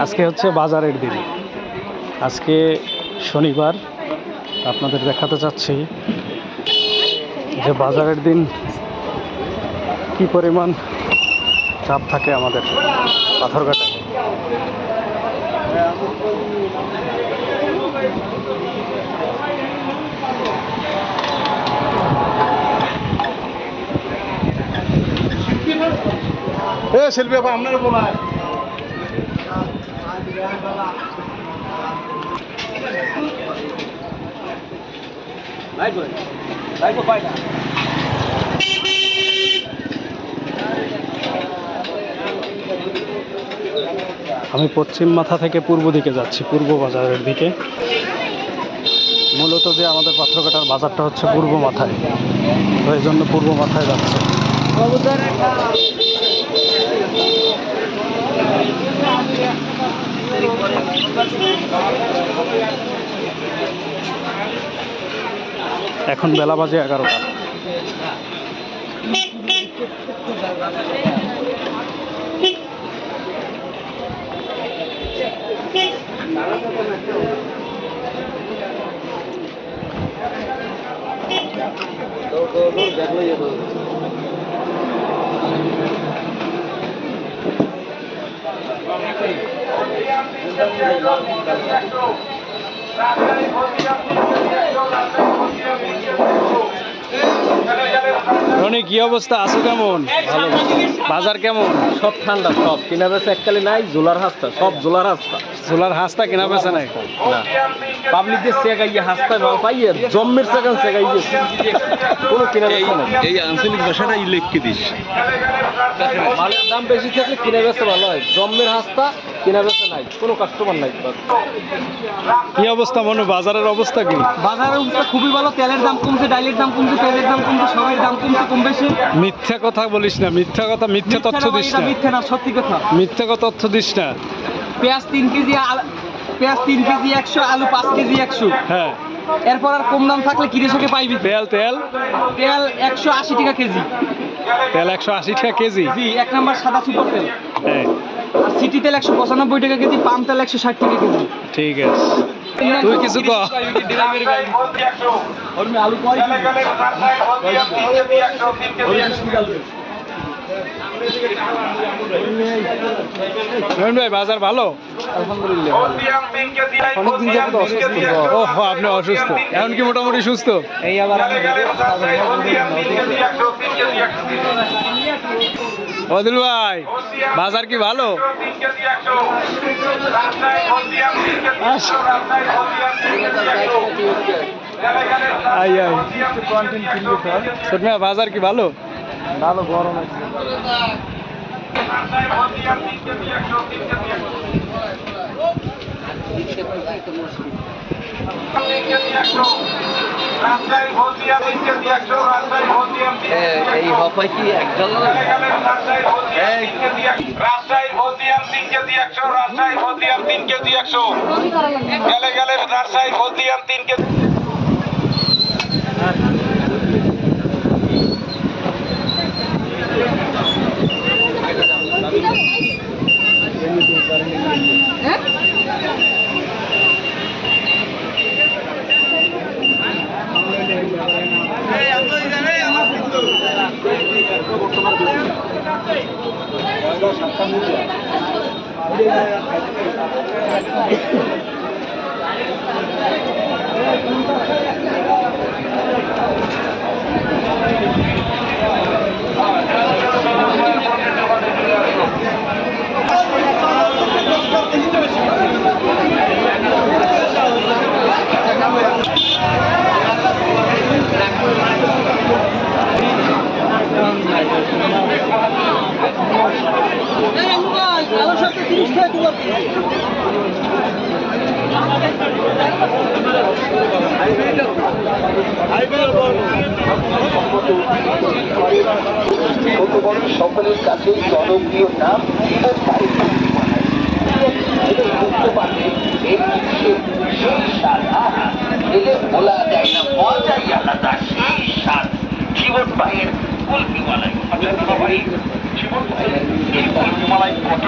আজকে হচ্ছে বাজারের দিন, আজকে শনিবার। আপনাদের দেখাতে চাচ্ছি যে বাজারের দিন কি পরিমাণ চাপ থাকে আমাদের পাথরঘাটায়। শিল্পী বাবা আপনারা বলায় আমি পশ্চিম মাথা থেকে পূর্ব দিকে যাচ্ছি, পূর্ব বাজারের দিকে। মূলত যে আমাদের পাথরঘাটার বাজারটা হচ্ছে পূর্ব মাথায়, তো এই জন্য পূর্ব মাথায় যাচ্ছে। এখন বেলা বাজে 11টা। রনি, কি অবস্থা? আছো কেমন? ভালো। বাজার কেমন? সব ঠান্ডা, সব কিনা বেচা এককালে নাই। জোলার হাস্তা, সব জোলার হাস্তা। জোলার হাঁসটা কেনা বেচা নাই না, পাবলিকদের সেগাইয়ে হাস্তায় মাল পাইয়ে জম্মের সেখান সেগাইয়ে কোনো কিনা বেচা নাই। এই আঞ্চলিক ভাষাটাই লিখকে দিস। মালের দাম বেশি থাকলে কিনা বেচা ভালো হয়। জম্মের হাস্তা, কিনা বেচা নাই, কোনো কাস্টমার নাই। কি অবস্থা মনু? বাজারের অবস্থা কি? বাজারের অবস্থা খুবই ভালো। তেলের দাম কমছে, ডালের দাম কমছে, পেঁয়াজের দাম কমছে, সবের দাম কমছে কম বেশি। মিথ্যা কথা বলিস না, মিথ্যা কথা, মিথ্যা তথ্য দিস না। মিথ্যা না, সত্যি কথা। মিথ্যা কথা তথ্য দিস না। পেঁয়াজ 3 কেজি, পেঁয়াজ 3 কেজি 100, আলু 5 কেজি 100। হ্যাঁ, এরপর আর কম দাম থাকলে কৃষকে পাইবি। তেল তেল তেল 180 টাকা কেজি। তেল 180 টাকা কেজি। জি, 1 নম্বর সাদা সুপার তেল। হ্যাঁ, আর সিটি তেল 195 টাকা কেজি, পাম তেল 160 টাকা কেজি। ঠিক আছে, তুই কিছু কর। আলু কয় রহিম ভাই, বাজার ভালো? আলহামদুলিল্লাহ। অনেকদিন যাবত অসুস্থ। ও, আপনি অসুস্থ? এখন কি মোটামুটি সুস্থ? এই আবার অদিল ভাই, বাজার কি ভালো? আই আই ছোট মিয়া, বাজার কি ভালো? ভালো, গরম আছে। এই হপাই কি একদল রাজশাহী হলদিয়াম 3 কেজি 100, রাজশাহী হলদিয়াম 3 কেজি 100, গেলে গেলে রাজশাহী হলদিয়াম 3 কেজি। সকলের কাছে জনপ্রিয় নাম বুঝতে পারবে সেই স্বাদ এলে বলা যায় না, মজাই আলাদা সেই স্বাদ। কুলফি মালাই আচ্ছা দাদা ভাই জীবন ভাই এই কুলফি মালাই কত